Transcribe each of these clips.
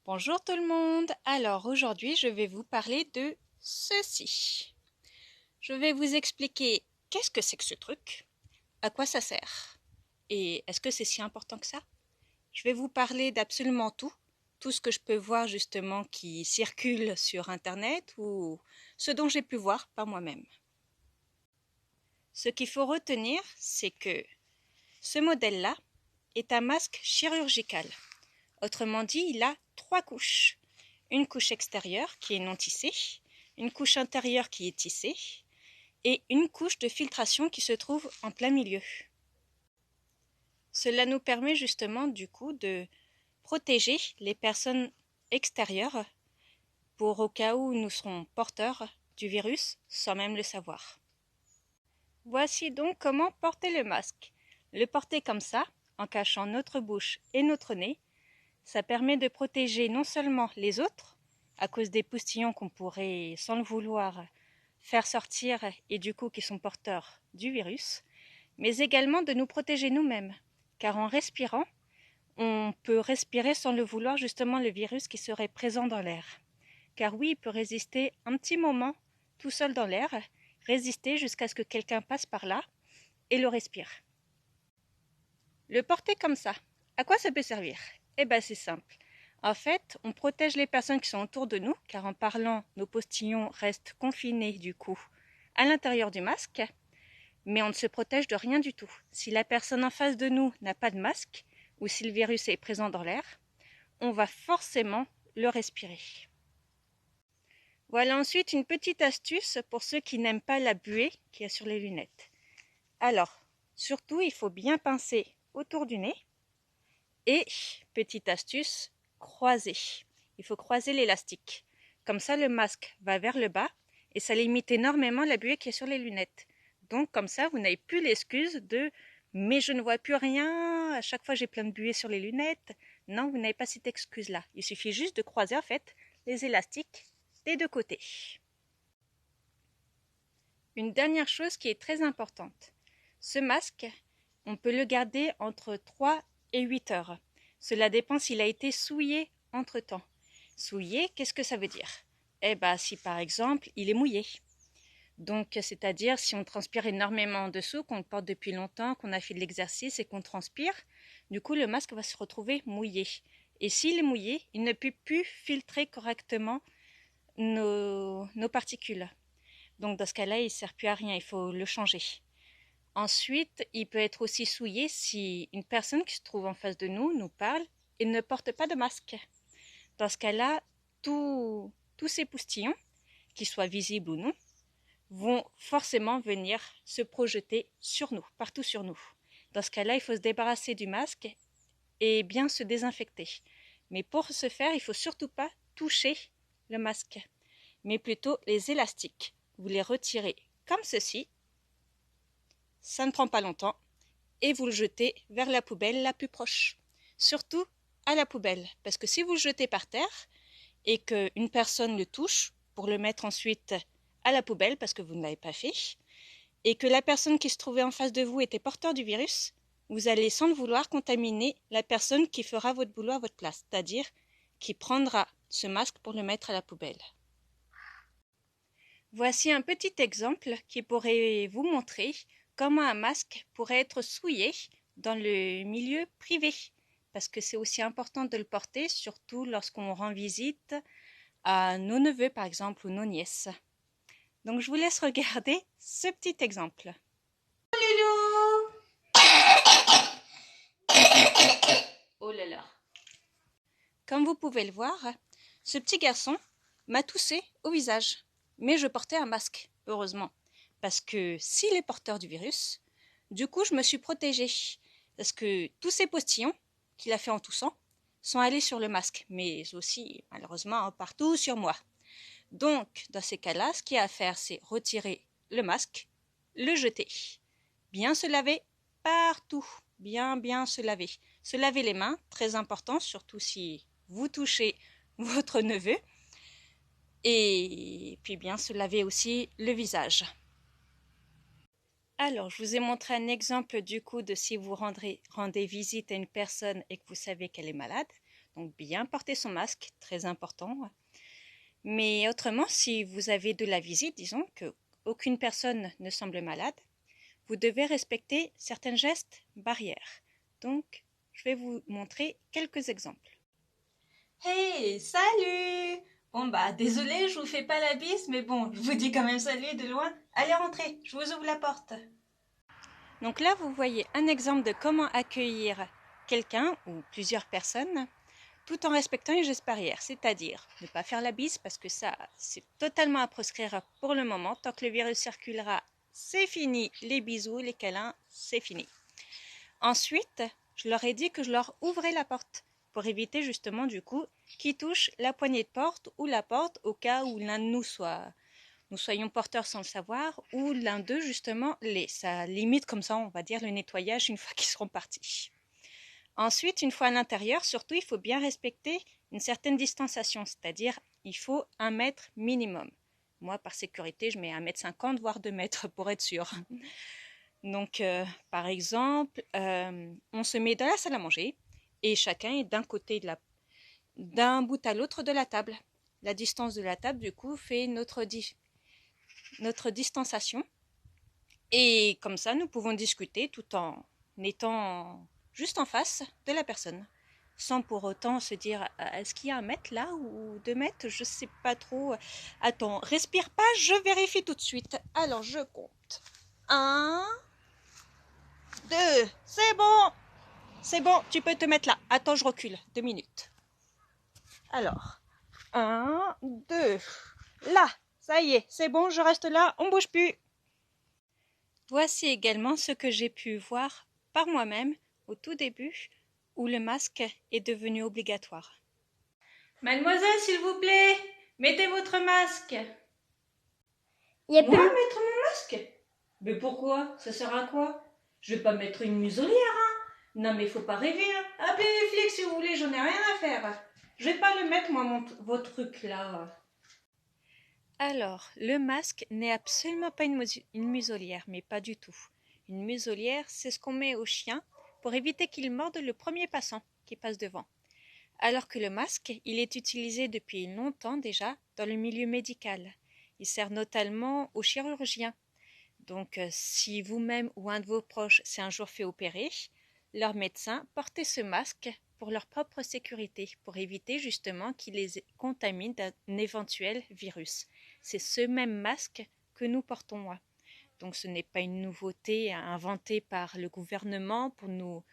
Bonjour tout le monde. Alors aujourd'hui, je vais vous parler de ceci. Je vais vous expliquer qu'est-ce que c'est que ce truc, à quoi ça sert et est-ce que c'est si important que ça? Je vais vous parler d'absolument tout ce que je peux voir justement qui circule sur Internet ou ce dont j'ai pu voir par moi-même. Ce qu'il faut retenir, c'est que ce modèle-là est un masque chirurgical. Autrement dit, il a 3 couches. Une couche extérieure qui est non tissée, une couche intérieure qui est tissée et une couche de filtration qui se trouve en plein milieu. Cela nous permet justement du coup de protéger les personnes extérieures pour au cas où nous serons porteurs du virus sans même le savoir. Voici donc comment porter le masque. Le porter comme ça, en cachant notre bouche et notre nez, ça permet de protéger non seulement les autres, à cause des postillons qu'on pourrait, sans le vouloir, faire sortir et du coup qui sont porteurs du virus, mais également de nous protéger nous-mêmes, car en respirant, on peut respirer sans le vouloir justement le virus qui serait présent dans l'air. Car oui, il peut résister un petit moment tout seul dans l'air, résister jusqu'à ce que quelqu'un passe par là et le respire. Le porter comme ça, à quoi ça peut servir? Eh bien c'est simple. En fait, on protège les personnes qui sont autour de nous, car en parlant, nos postillons restent confinés du coup à l'intérieur du masque, mais on ne se protège de rien du tout. Si la personne en face de nous n'a pas de masque, ou si le virus est présent dans l'air, on va forcément le respirer. Voilà ensuite une petite astuce pour ceux qui n'aiment pas la buée qu'il y a sur les lunettes. Alors, surtout, il faut bien pincer autour du nez. Et, petite astuce, croiser. Il faut croiser l'élastique. Comme ça, le masque va vers le bas et ça limite énormément la buée qui est sur les lunettes. Donc, comme ça, vous n'avez plus l'excuse de « mais je ne vois plus rien, à chaque fois j'ai plein de buée sur les lunettes ». Non, vous n'avez pas cette excuse-là. Il suffit juste de croiser, en fait, les élastiques des deux côtés. Une dernière chose qui est très importante. Ce masque, on peut le garder entre 3 et 8 heures. Cela dépend s'il a été souillé entre-temps. Souillé, qu'est-ce que ça veut dire? Eh bien, si par exemple, il est mouillé. Donc, c'est-à-dire si on transpire énormément en dessous, qu'on le porte depuis longtemps, qu'on a fait de l'exercice et qu'on transpire, du coup, le masque va se retrouver mouillé. Et s'il est mouillé, il ne peut plus filtrer correctement nos particules. Donc, dans ce cas-là, il ne sert plus à rien, il faut le changer. Ensuite, il peut être aussi souillé si une personne qui se trouve en face de nous parle et ne porte pas de masque. Dans ce cas-là, tous ces postillons, qu'ils soient visibles ou non, vont forcément venir se projeter sur nous, partout sur nous. Dans ce cas-là, il faut se débarrasser du masque et bien se désinfecter. Mais pour ce faire, il ne faut surtout pas toucher le masque, mais plutôt les élastiques. Vous les retirez comme ceci. Ça ne prend pas longtemps et vous le jetez vers la poubelle la plus proche. Surtout à la poubelle, parce que si vous le jetez par terre et qu'une personne le touche pour le mettre ensuite à la poubelle parce que vous ne l'avez pas fait, et que la personne qui se trouvait en face de vous était porteur du virus, vous allez sans le vouloir contaminer la personne qui fera votre boulot à votre place, c'est-à-dire qui prendra ce masque pour le mettre à la poubelle. Voici un petit exemple qui pourrait vous montrer comment un masque pourrait être souillé dans le milieu privé, parce que c'est aussi important de le porter, surtout lorsqu'on rend visite à nos neveux par exemple ou nos nièces. Donc je vous laisse regarder ce petit exemple. Loulou! Oh là là! Comme vous pouvez le voir, ce petit garçon m'a toussé au visage, mais je portais un masque, heureusement. Parce que s'il est porteur du virus, du coup je me suis protégée. Parce que tous ces postillons qu'il a fait en toussant sont allés sur le masque, mais aussi malheureusement partout sur moi. Donc dans ces cas-là, ce qu'il y a à faire, c'est retirer le masque, le jeter, bien se laver partout, bien se laver. Se laver les mains, très important, surtout si vous touchez votre neveu, et puis bien se laver aussi le visage. Alors, je vous ai montré un exemple du coup de si vous rendez visite à une personne et que vous savez qu'elle est malade. Donc bien porter son masque, très important. Mais autrement, si vous avez de la visite, disons que aucune personne ne semble malade, vous devez respecter certains gestes barrières. Donc, je vais vous montrer quelques exemples. Hey, salut! Bon désolé, je vous fais pas la bise, mais bon, je vous dis quand même salut de loin. Allez, rentrez, je vous ouvre la porte. Donc là, vous voyez un exemple de comment accueillir quelqu'un ou plusieurs personnes tout en respectant les gestes barrières, c'est-à-dire ne pas faire la bise parce que ça, c'est totalement à proscrire pour le moment. Tant que le virus circulera, c'est fini. Les bisous, les câlins, c'est fini. Ensuite, je leur ai dit que je leur ouvrais la porte pour éviter justement du coup qu'ils touchent la poignée de porte ou la porte au cas où l'un de nous soyons porteurs sans le savoir ou l'un d'eux justement l'est. Ça limite comme ça, on va dire, le nettoyage une fois qu'ils seront partis. Ensuite, une fois à l'intérieur, surtout, il faut bien respecter une certaine distanciation, c'est-à-dire il faut 1 mètre minimum. Moi, par sécurité, je mets 1,50 m, voire 2 mètres pour être sûr. Donc, par exemple, on se met dans la salle à manger et chacun est d'un bout à l'autre de la table. La distance de la table, du coup, fait notre distanciation. Et comme ça, nous pouvons discuter tout en étant juste en face de la personne, sans pour autant se dire est-ce qu'il y a 1 mètre là ou 2 mètres, je sais pas trop. Attends, respire pas, je vérifie tout de suite. Alors je compte. 1, 2, c'est bon, tu peux te mettre là. Attends, je recule, 2 minutes. Alors, 1, 2, là, ça y est, c'est bon, je reste là, on bouge plus. Voici également ce que j'ai pu voir par moi-même au tout début où le masque est devenu obligatoire. Mademoiselle, s'il vous plaît, mettez votre masque. Y a Moi, plus... mettre mon masque? Mais pourquoi? Ça sert à quoi? Je vais pas mettre une muselière, hein? Non, mais faut pas rêver, hein? Appelez les flics si vous voulez, j'en ai rien à faire. Je vais pas le mettre, moi, votre truc là. Alors, le masque n'est absolument pas une muselière, mais pas du tout. Une muselière, c'est ce qu'on met au chien pour éviter qu'il morde le premier passant qui passe devant. Alors que le masque, il est utilisé depuis longtemps déjà dans le milieu médical. Il sert notamment aux chirurgiens. Donc, si vous-même ou un de vos proches s'est un jour fait opérer, leur médecin portait ce masque pour leur propre sécurité, pour éviter justement qu'il les contamine d'un éventuel virus. C'est ce même masque que nous portons. Donc, ce n'est pas une nouveauté inventée par le gouvernement pour nous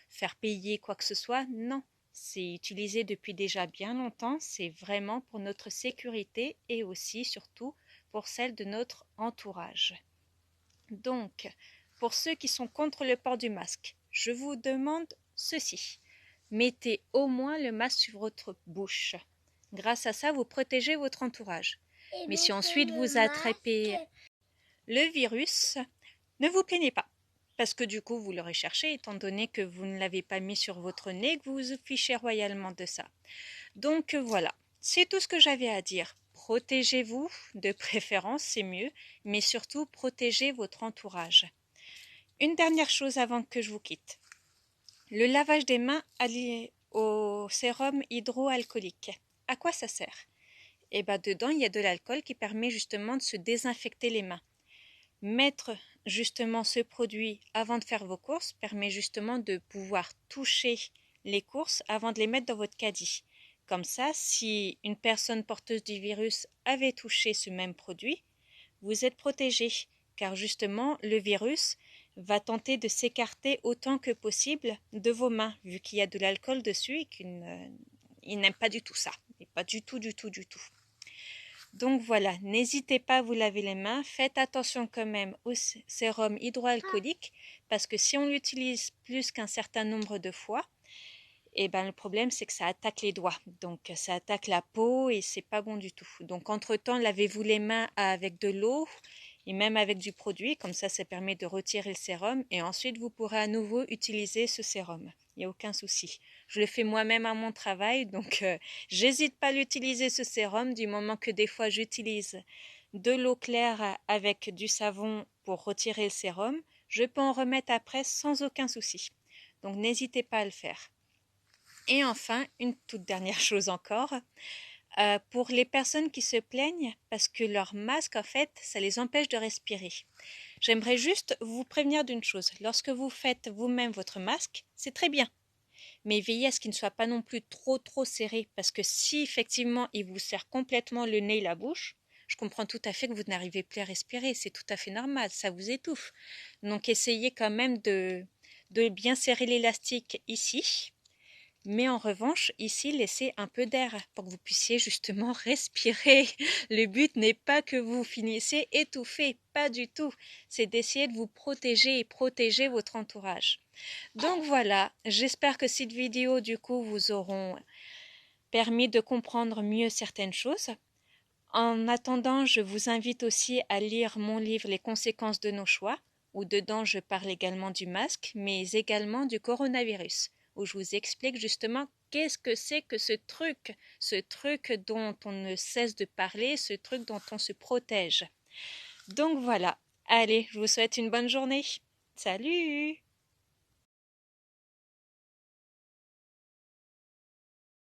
faire payer quoi que ce soit. Non, c'est utilisé depuis déjà bien longtemps. C'est vraiment pour notre sécurité et aussi, surtout, pour celle de notre entourage. Donc, pour ceux qui sont contre le port du masque, je vous demande ceci. Mettez au moins le masque sur votre bouche. Grâce à ça, vous protégez votre entourage. Mais si ensuite vous attrapez le virus, ne vous plaignez pas. Parce que du coup, vous l'aurez cherché, étant donné que vous ne l'avez pas mis sur votre nez, que vous vous fichez royalement de ça. Donc voilà, c'est tout ce que j'avais à dire. Protégez-vous, de préférence, c'est mieux, mais surtout protégez votre entourage. Une dernière chose avant que je vous quitte. Le lavage des mains allié au sérum hydroalcoolique. À quoi ça sert? Eh bien, dedans, il y a de l'alcool qui permet justement de se désinfecter les mains. Mettre justement ce produit avant de faire vos courses permet justement de pouvoir toucher les courses avant de les mettre dans votre caddie. Comme ça, si une personne porteuse du virus avait touché ce même produit, vous êtes protégé, car justement le virus va tenter de s'écarter autant que possible de vos mains, vu qu'il y a de l'alcool dessus et qu'il n'aime pas du tout ça, et pas du tout, du tout, du tout. Donc voilà, n'hésitez pas à vous laver les mains, faites attention quand même au sérum hydroalcoolique, parce que si on l'utilise plus qu'un certain nombre de fois, et ben le problème c'est que ça attaque les doigts, donc ça attaque la peau et c'est pas bon du tout. Donc entre-temps, lavez-vous les mains avec de l'eau et même avec du produit, comme ça permet de retirer le sérum et ensuite vous pourrez à nouveau utiliser ce sérum. Il n'y a aucun souci. Je le fais moi-même à mon travail, donc j'hésite pas à l'utiliser ce sérum du moment que des fois j'utilise de l'eau claire avec du savon pour retirer le sérum. Je peux en remettre après sans aucun souci. Donc n'hésitez pas à le faire. Et enfin, une toute dernière chose encore, pour les personnes qui se plaignent parce que leur masque, en fait, ça les empêche de respirer. J'aimerais juste vous prévenir d'une chose. Lorsque vous faites vous-même votre masque, c'est très bien. Mais veillez à ce qu'il ne soit pas non plus trop serré, parce que si effectivement il vous serre complètement le nez et la bouche, je comprends tout à fait que vous n'arrivez plus à respirer, c'est tout à fait normal, ça vous étouffe. Donc essayez quand même de bien serrer l'élastique ici, mais en revanche, ici, laissez un peu d'air pour que vous puissiez justement respirer. Le but n'est pas que vous finissiez étouffé, pas du tout. C'est d'essayer de vous protéger et protéger votre entourage. Donc voilà, j'espère que cette vidéo du coup vous auront permis de comprendre mieux certaines choses. En attendant, je vous invite aussi à lire mon livre Les conséquences de nos choix, où dedans je parle également du masque, mais également du coronavirus, où je vous explique justement qu'est-ce que c'est que ce truc dont on ne cesse de parler, ce truc dont on se protège. Donc voilà, allez, je vous souhaite une bonne journée. Salut!